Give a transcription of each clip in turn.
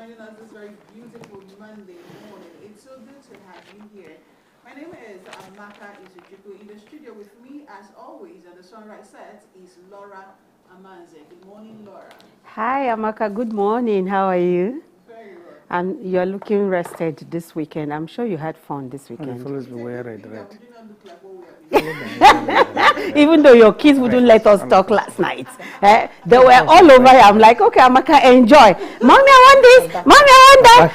joining us this very beautiful Monday morning. It's so good to have you here. My name is Amaka Izujuku. In the studio with me, as always, on the Sunrise set is Laura Amanze. Good morning, Laura. Hi, Amaka. Good morning. How are you? Very well. And you're looking rested this weekend. I'm sure you had fun this weekend. Even though your kids wouldn't let us talk last night. They were all over here. I'm like, okay, Amaka, enjoy. Mommy, I want this. Mommy, I want that.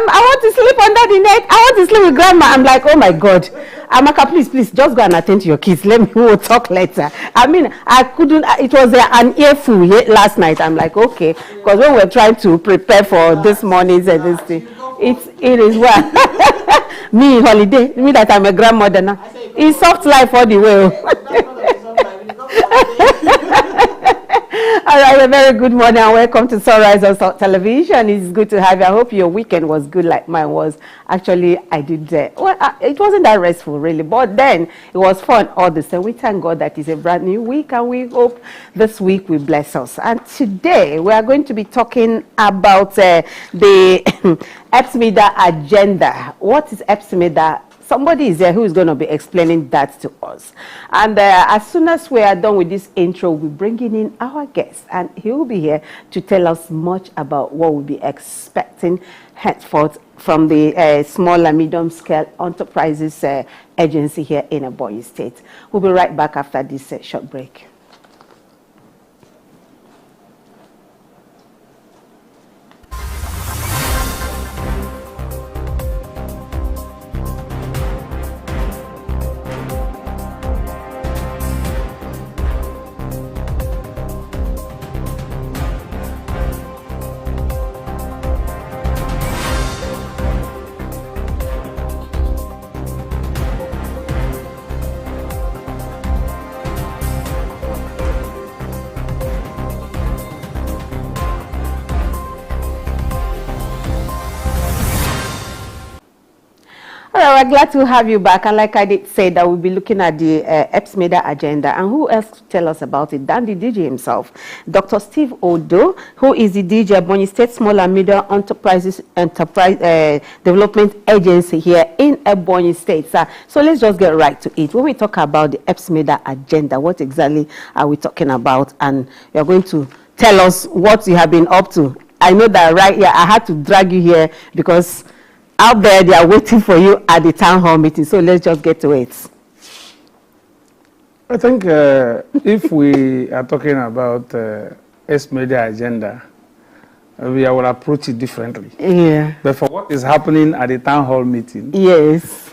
I want to sleep under the net. I want to sleep with grandma. I'm like, oh my God. Amaka, please, just go and attend to your kids. We'll talk later. I mean, I couldn't, it was an earful last night. I'm like, okay. Because when we're trying to prepare for this morning's and this thing, it is well. Me, holiday, me that I'm a grandmother now. It's soft life all the way. All right, a very good morning and welcome to Sunrise on Television. It's good to have you. I hope your weekend was good like mine was. Actually, I did. It wasn't that restful, really, but then it was fun all the same. We thank God that it's a brand new week and we hope this week will bless us. And today we are going to be talking about the EBBC agenda. What is EBBC? Somebody is there who is going to be explaining that to us. And as soon as we are done with this intro, we'll be bringing in our guest. And he will be here to tell us much about what we'll be expecting henceforth from the small and medium scale enterprises agency here in Ebonyi State. We'll be right back after this short break. We're glad to have you back, and like I did say that we'll be looking at the EBBC agenda, and who else to tell us about it than the DJ himself, Dr. Steve Odo, who is the DJ Ebonyi State Small and Medium Enterprise Development Agency here in Ebonyi State. So let's just get right to it. When we talk about the EBBC agenda, what exactly are we talking about? And you're going to tell us what you have been up to. I know that right here, I had to drag you here because out there, they are waiting for you at the town hall meeting. So let's just get to it. I think if we are talking about EBBC agenda, we will approach it differently. Yeah. But for what is happening at the town hall meeting, yes,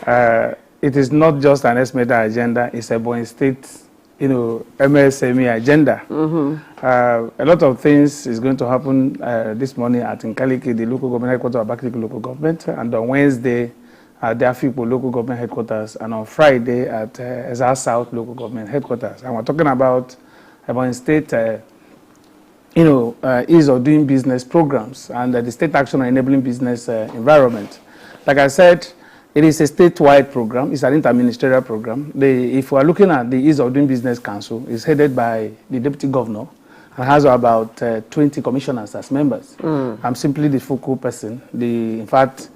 it is not just an EBBC agenda. It's a Ebonyi State, MSME agenda. A lot of things is going to happen this morning at Nkaliki, the local government headquarters of Abakaliki local government, and on Wednesday at the Afikpo local government headquarters, and on Friday at Ezza South local government headquarters. And we're talking about Ebonyi State, ease of doing business programs and the state action on enabling business environment. Like I said, it is a statewide program. It's an inter-ministerial program. If we are looking at the Ease of Doing Business Council, it's headed by the Deputy Governor and has about 20 commissioners as members. I'm simply the focal person. In fact,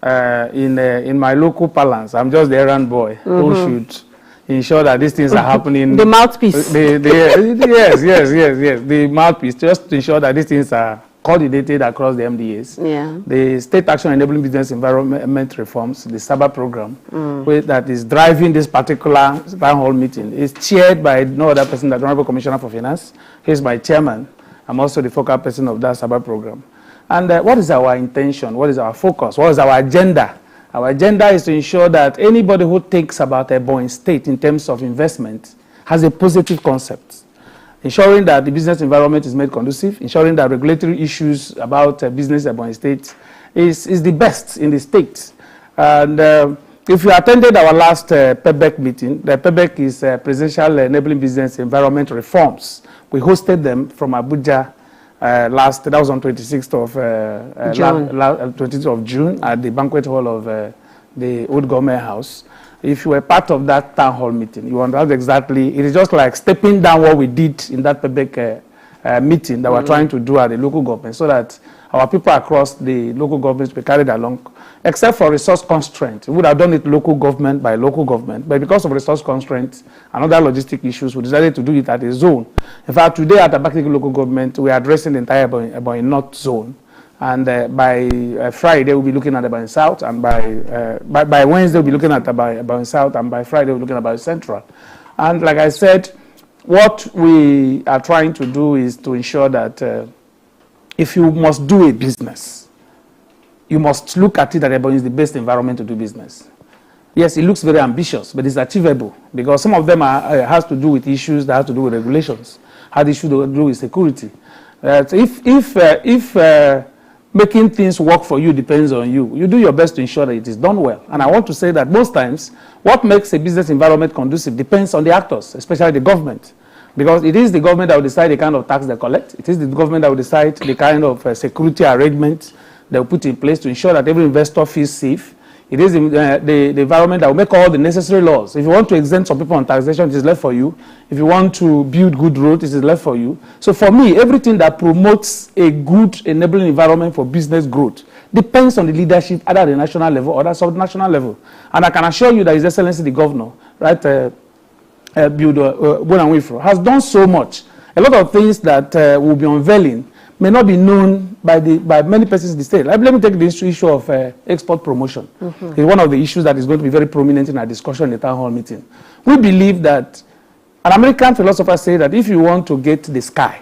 in my local parlance, I'm just the errand boy who should ensure that these things are happening. The mouthpiece. Yes. The mouthpiece, just to ensure that these things are coordinated across the MDAs. Yeah. The State Action Enabling Business Environment Reforms, the SABA program, that is driving this particular town hall meeting, is chaired by no other person than the Honorable Commissioner for Finance. He's my chairman. I'm also the focal person of that SABA program. And what is our intention? What is our focus? What is our agenda? Our agenda is to ensure that anybody who thinks about Ebonyi State in terms of investment has a positive concept. Ensuring that the business environment is made conducive, ensuring that regulatory issues about business at Ebonyi State is the best in the state. And if you attended our last PEBEC meeting, the PEBEC is Presidential Enabling Business Environment Reforms. We hosted them from Abuja that was on 26th of June at the banquet hall of the Old Government House. If you were part of that town hall meeting, you understand exactly, it is just like stepping down what we did in that public meeting that we're trying to do at the local government so that our people across the local governments be carried along, except for resource constraint. We would have done it local government by local government, but because of resource constraints and other logistic issues, we decided to do it at a zone. In fact, today at the Abakaliki local government, we are addressing the entire Ebonyi North zone. And by Friday, we'll be looking at Ebonyi South, and by Wednesday, we'll be looking at Ebonyi South, and by Friday, we'll be looking at Ebonyi Central. And like I said, what we are trying to do is to ensure that if you must do a business, you must look at it that Ebonyi is the best environment to do business. Yes, it looks very ambitious, but it's achievable because some of them has to do with issues that have to do with regulations, has issues to do with security. If making things work for you depends on you, you do your best to ensure that it is done well. And I want to say that most times, what makes a business environment conducive depends on the actors, especially the government. Because it is the government that will decide the kind of tax they collect. It is the government that will decide the kind of security arrangements they will put in place to ensure that every investor feels safe. It is the environment that will make all the necessary laws. If you want to exempt some people on taxation, it is left for you. If you want to build good roads, it is left for you. So for me, everything that promotes a good enabling environment for business growth depends on the leadership either at the national level or at the subnational level. And I can assure you that His Excellency the Governor, right, Bonawifro, has done so much. A lot of things that will be unveiling may not be known by many persons in the state. Let me take this issue of export promotion. It's one of the issues that is going to be very prominent in our discussion in the town hall meeting. We believe that an American philosopher said that if you want to get to the sky,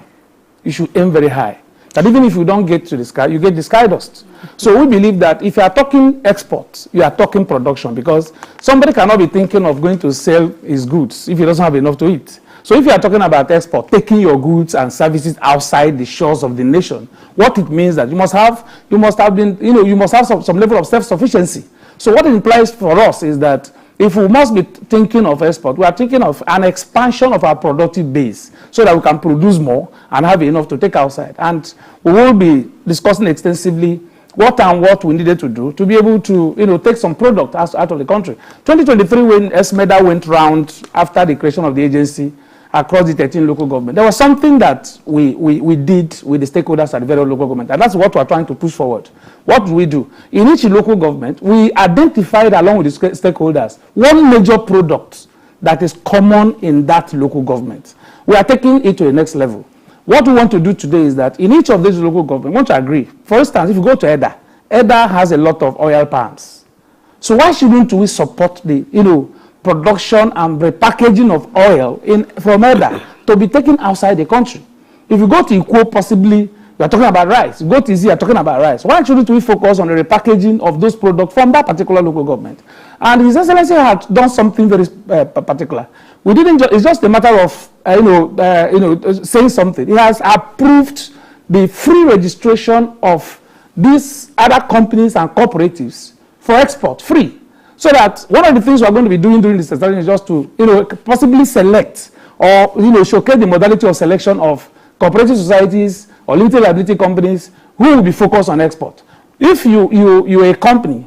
you should aim very high. That even if you don't get to the sky, you get the sky dust. So we believe that if you are talking exports, you are talking production, because somebody cannot be thinking of going to sell his goods if he doesn't have enough to eat. So if you are talking about export, taking your goods and services outside the shores of the nation, what it means that you must have some level of self-sufficiency. So what it implies for us is that if we must be thinking of export, we are thinking of an expansion of our productive base so that we can produce more and have enough to take outside. And we will be discussing extensively what we needed to do to be able to take some product out of the country. 2023, when EBBC went round after the creation of the agency, across the 13 local government, there was something that we did with the stakeholders at the various local government, and that's what we're trying to push forward. What do we do? In each local government, we identified along with the stakeholders one major product that is common in that local government. We are taking it to the next level. What we want to do today is that in each of these local governments, we want to agree. For instance, if you go to Eda has a lot of oil palms. So why shouldn't we support the, production and repackaging of oil from Eda to be taken outside the country? If you go to Ikwo, possibly you are talking about rice. You go to Izi, you are talking about rice. Why shouldn't we focus on the repackaging of those products from that particular local government? And His Excellency had done something very particular. We didn't. It's just a matter of saying something. He has approved the free registration of these other companies and cooperatives for export, free. So that one of the things we are going to be doing during this session is just to, possibly select or, showcase the modality of selection of cooperative societies or limited liability companies who will be focused on export. If you're a company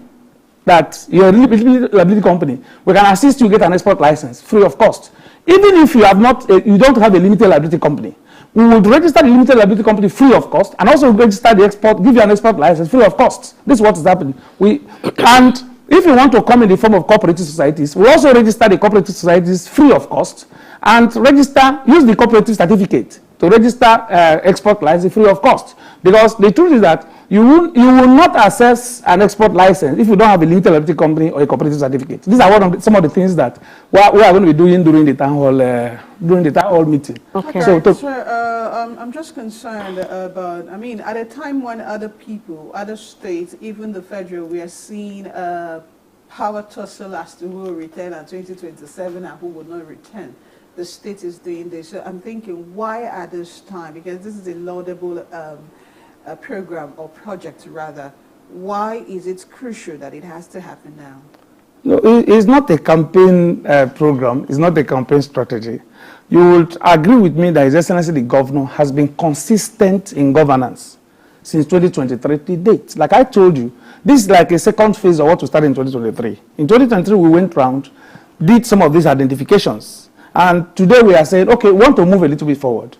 that you're a limited liability company, we can assist you get an export license free of cost. Even if you you don't have a limited liability company, we would register the limited liability company free of cost and also register the export, give you an export license free of cost. This is what is happening. And if you want to come in the form of cooperative societies, we also register the cooperative societies free of cost and use the cooperative certificate to register export license free of cost. Because the truth is that you will not access an export license if you don't have a limited liability company or a cooperative certificate. These are some of the things that we are going to be doing during the town hall meeting. Okay. I'm just concerned about, at a time when other people, other states, even the federal, we are seeing power tussle as to who will return at 2027 and who will not return. The state is doing this. So I'm thinking, why at this time? Because this is a laudable program or project rather. Why is it crucial that it has to happen now? No, it's not a campaign program. It's not a campaign strategy. You would agree with me that His Excellency the Governor has been consistent in governance since 2023 to date. Like I told you, this is like a second phase of what we started in 2023. In 2023, we went round, did some of these identifications. And today we are saying, okay, we want to move a little bit forward.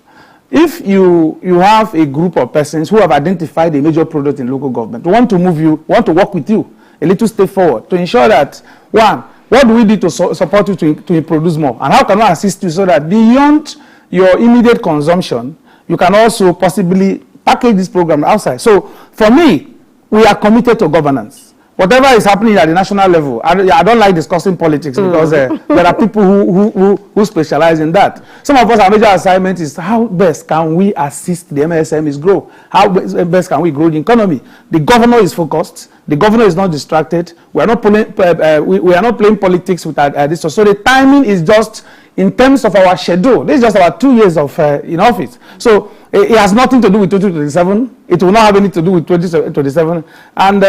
if you have a group of persons who have identified a major product in local government, want to work with you a little step forward to ensure that, one, what do we do to support you to produce more? And how can we assist you so that beyond your immediate consumption, you can also possibly package this program outside? So for me, we are committed to governance. Whatever is happening at the national level, I don't like discussing politics because there are people who specialize in that. Some of us, our major assignment is how best can we assist the MSMEs grow? How best can we grow the economy? The governor is focused. The governor is not distracted. We are not playing politics with this. So the timing is just in terms of our schedule. This is just our 2 years of in office. So it has nothing to do with 2027. It will not have anything to do with 2027. And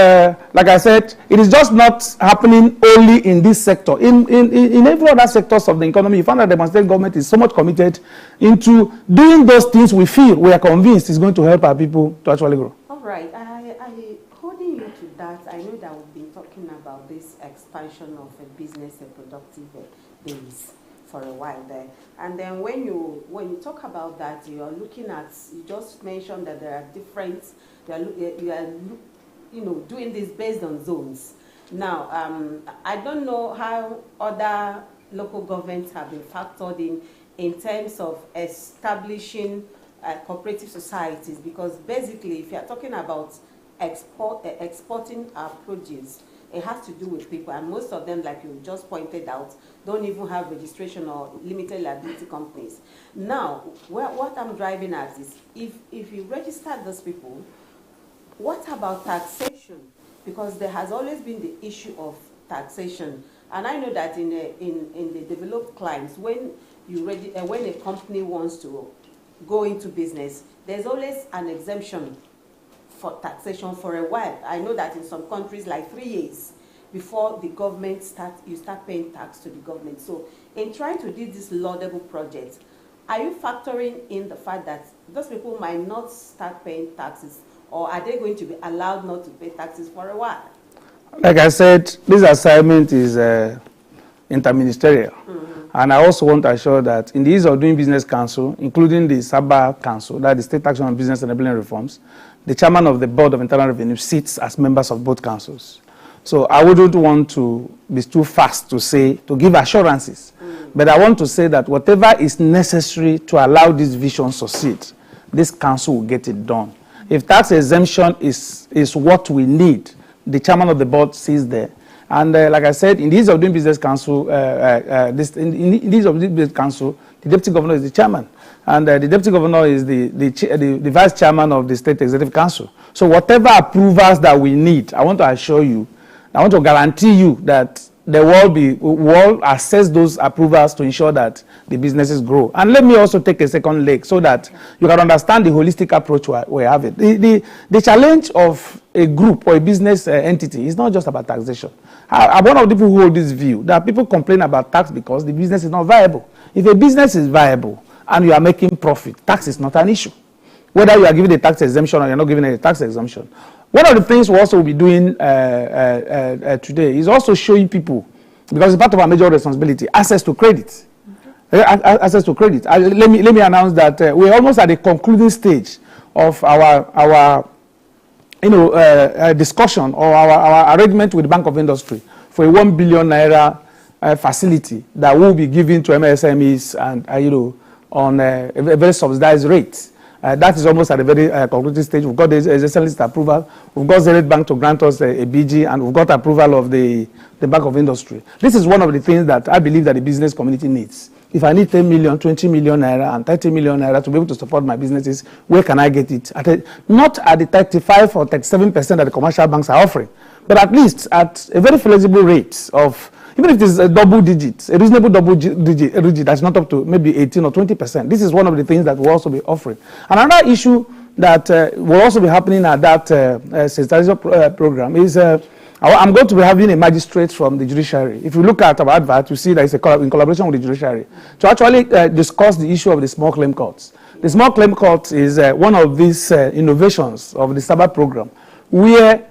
like I said, it is just not happening only in this sector. In every other sectors of the economy, you find that the state government is so much committed into doing those things we feel, we are convinced is going to help our people to actually grow. All right. Holding you to that, I know that we've been talking about this expansion of a business and productive base for a while there. And then when you talk about that, you are looking at, you just mentioned that there are different, you are doing this based on zones. Now, I don't know how other local governments have been factored in terms of establishing cooperative societies, because basically if you are talking about exporting our produce, it has to do with people, and most of them, like you just pointed out, don't even have registration or limited liability companies. Now, what I'm driving at is, if you register those people, what about taxation? Because there has always been the issue of taxation, and I know that in the developed climes, when a company wants to go into business, there's always an exemption for taxation for a while. I know that in some countries, like 3 years before the government you start paying tax to the government. So in trying to do this laudable project, are you factoring in the fact that those people might not start paying taxes, or are they going to be allowed not to pay taxes for a while? Like I said, this assignment is interministerial. And I also want to assure that in the Ease of Doing Business Council, including the SABA Council, that is State Action on Business Enabling Reforms, the chairman of the Board of Internal Revenue sits as members of both councils. So I wouldn't want to be too fast to give assurances. But I want to say that whatever is necessary to allow this vision succeed, this council will get it done. If tax exemption is what we need, the chairman of the board sees there. And like I said, in the Ease of Doing Business Council, in the Ease of Doing Business Council, the deputy governor is the chairman, and the deputy governor is the vice chairman of the State Executive Council. So whatever approvals that we need, I want to assure you, I want to guarantee you that the world will assess those approvals to ensure that the businesses grow. And let me also take a second leg so that you can understand the holistic approach we have it. The challenge of a group or a business entity is not just about taxation. I'm one of the people who hold this view that people complain about tax because the business is not viable. If a business is viable and you are making profit, tax is not an issue. Whether you are giving a tax exemption or you're not giving a tax exemption. One of the things we also will be doing today is also showing people, because it's part of our major responsibility, access to credit. Access to credit. Let me announce that we're almost at the concluding stage of our discussion or our arrangement with the Bank of Industry for a 1 billion naira facility that will be given to MSMEs and on a very subsidized rate. That is almost at a very concluding stage. We've got the existing list approval. We've got Zenith Bank to grant us a BG, and we've got approval of the Bank of Industry. This is one of the things that I believe that the business community needs. If I need 10 million, 20 million naira, and 30 million naira to be able to support my businesses, where can I get it? Not at the 35 or 37% that the commercial banks are offering, but at least at a very flexible rate of, even if it is a double digit, a reasonable double digit that's not up to maybe 18 or 20%. This is one of the things that we'll also be offering. Another issue that will also be happening at that sensitization program is I'm going to be having a magistrate from the judiciary. If you look at our advert, you see that it's in collaboration with the judiciary to actually discuss the issue of the small claim courts. The small claim court is one of these innovations of the SABA program, where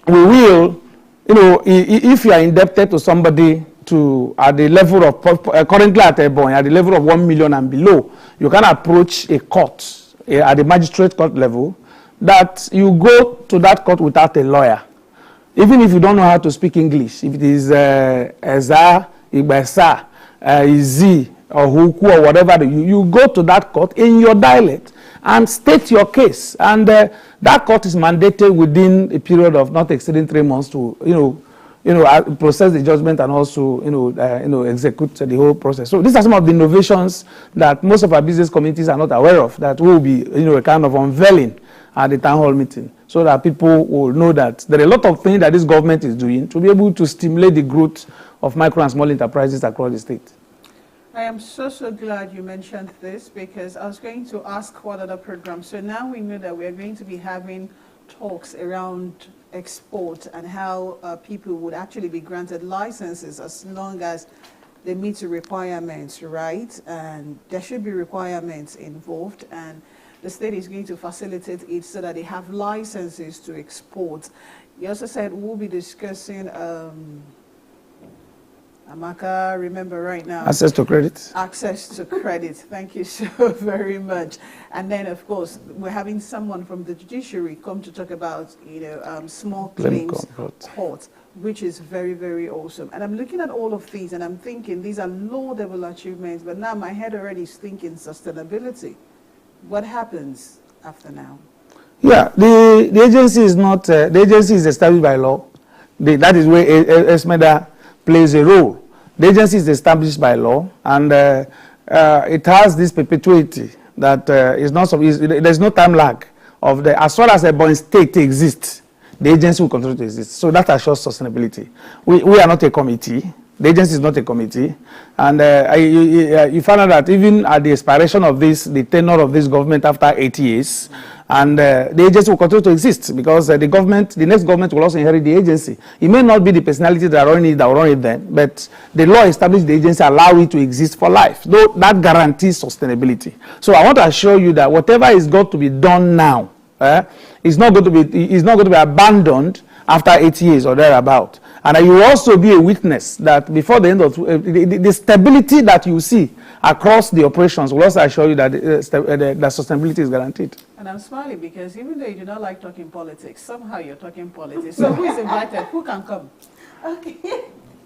we will, if you are indebted to somebody to, at the level of, currently at Ebonyi, at the level of 1 million and below, you can approach a court at the magistrate court level, that you go to that court without a lawyer. Even if you don't know how to speak English, if it is Eza, Ibesa, Izi, or Huku, or whatever, you go to that court in your dialect and state your case. And that court is mandated within a period of not exceeding 3 months to, process the judgment and also, execute the whole process. So these are some of the innovations that most of our business communities are not aware of, that will be, a kind of unveiling at the town hall meeting, so that people will know that there are a lot of things that this government is doing to be able to stimulate the growth of micro and small enterprises across the state. I am so glad you mentioned this, because I was going to ask what other programs. So now we know that we are going to be having talks around export and how people would actually be granted licenses as long as they meet the requirements, right? And there should be requirements involved, and the state is going to facilitate it so that they have licenses to export. You also said we'll be discussing, Amaka, remember right now. Access to credit. Access to credit. Thank you so very much. And then, of course, we're having someone from the judiciary come to talk about, small claims court, which is very awesome. And I'm looking at all of these and I'm thinking these are laudable achievements, but now my head already is thinking sustainability. What happens after now? Yeah, the agency is not, the agency is established by law. That is where EBBC plays a role. The agency is established by law, and it has this perpetuity that is not, there's no time lag of as far as Ebonyi State exists, the agency will continue to exist. So that assures sustainability. We are not a committee. The agency is not a committee, and you find out that even at the expiration of the tenure of this government after 8 years, and the agency will continue to exist, because the next government will also inherit the agency. It may not be the personality that will run it then, but the law established the agency, allow it to exist for life. Though that guarantees sustainability. So I want to assure you that whatever is got to be done now is not going to be abandoned after 8 years or thereabout. And you will also be a witness that before the end of the stability that you see across the operations will also assure you that that sustainability is guaranteed. And I'm smiling because even though you do not like talking politics, somehow you're talking politics. So who is invited? Who can come? Okay.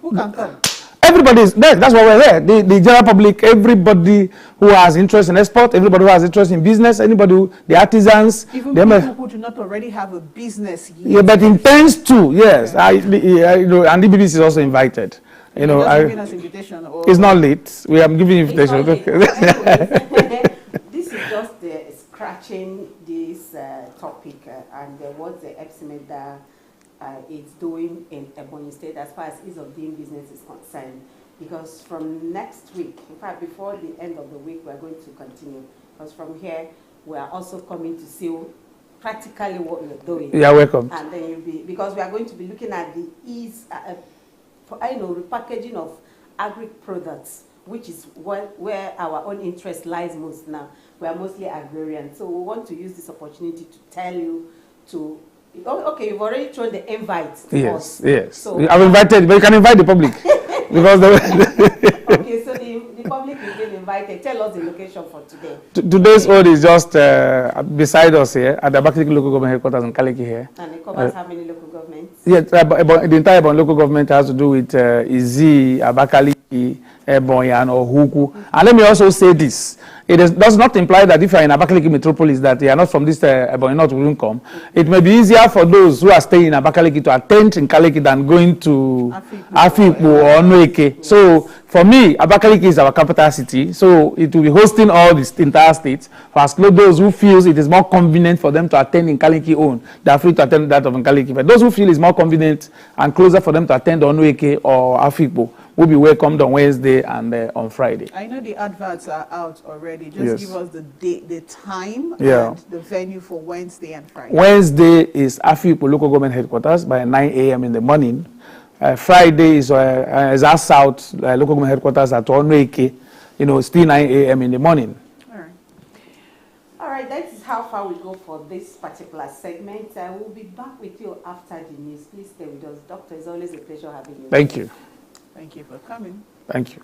Who can come? Everybody is there. That's why we're there. The general public, everybody who has interest in export, everybody who has interest in business, anybody, the artisans. Even people who do not already have a business yet. Yeah, but intends to, yes. Okay. And EBBC is also invited. Giving us invitation. Or it's not late. We are giving invitation. This is just scratching this topic and what the EBBC is doing in Ebonyi State as far as ease of doing business is concerned. Because from next week, in fact, before the end of the week, we're going to continue. Because from here, we are also coming to see practically what you're doing. You are welcome. And then you'll be, because we are going to be looking at the ease, repackaging of agri products, which is where our own interest lies most now. We are mostly agrarian. So we want to use this opportunity to tell you to. Okay, you've already thrown the invite. Yes, yes. So I've invited, but you can invite the public. Because okay, so the public is being invited. Tell us the location for today. Today's ode is just beside us here at the Abakaliki local government headquarters in Kaliki here. And it covers how many local governments? Yes, the entire local government has to do with Izi, Abakaliki, Ebonyi, and Ohuku. And let me also say this. It does not imply that if you are in Abakaliki metropolis that you are not from this Ebonyi North will come. It may be easier for those who are staying in Abakaliki to attend in Kaliki than going to Afikpo or Noeke. So for me, Abakaliki is our capital city. So it will be hosting all the entire states. For as those who feel it is more convenient for them to attend in Kaliki own, they are free to attend that of Kaliki. But those who feel it's more convenient and closer for them to attend on Noeke or Afikpo will be welcomed on Wednesday and on Friday. I know the adverts are out already. Just give us the date, the time, and the venue for Wednesday and Friday. Wednesday is Afikpo local government headquarters by 9 a.m. in the morning. Friday is our South local government headquarters at Onoeke, still 9 a.m. in the morning. All right, that is how far we go for this particular segment. We'll be back with you after the news. Please stay with us. Doctor, it's always a pleasure having you. Thank you. Thank you for coming. Thank you.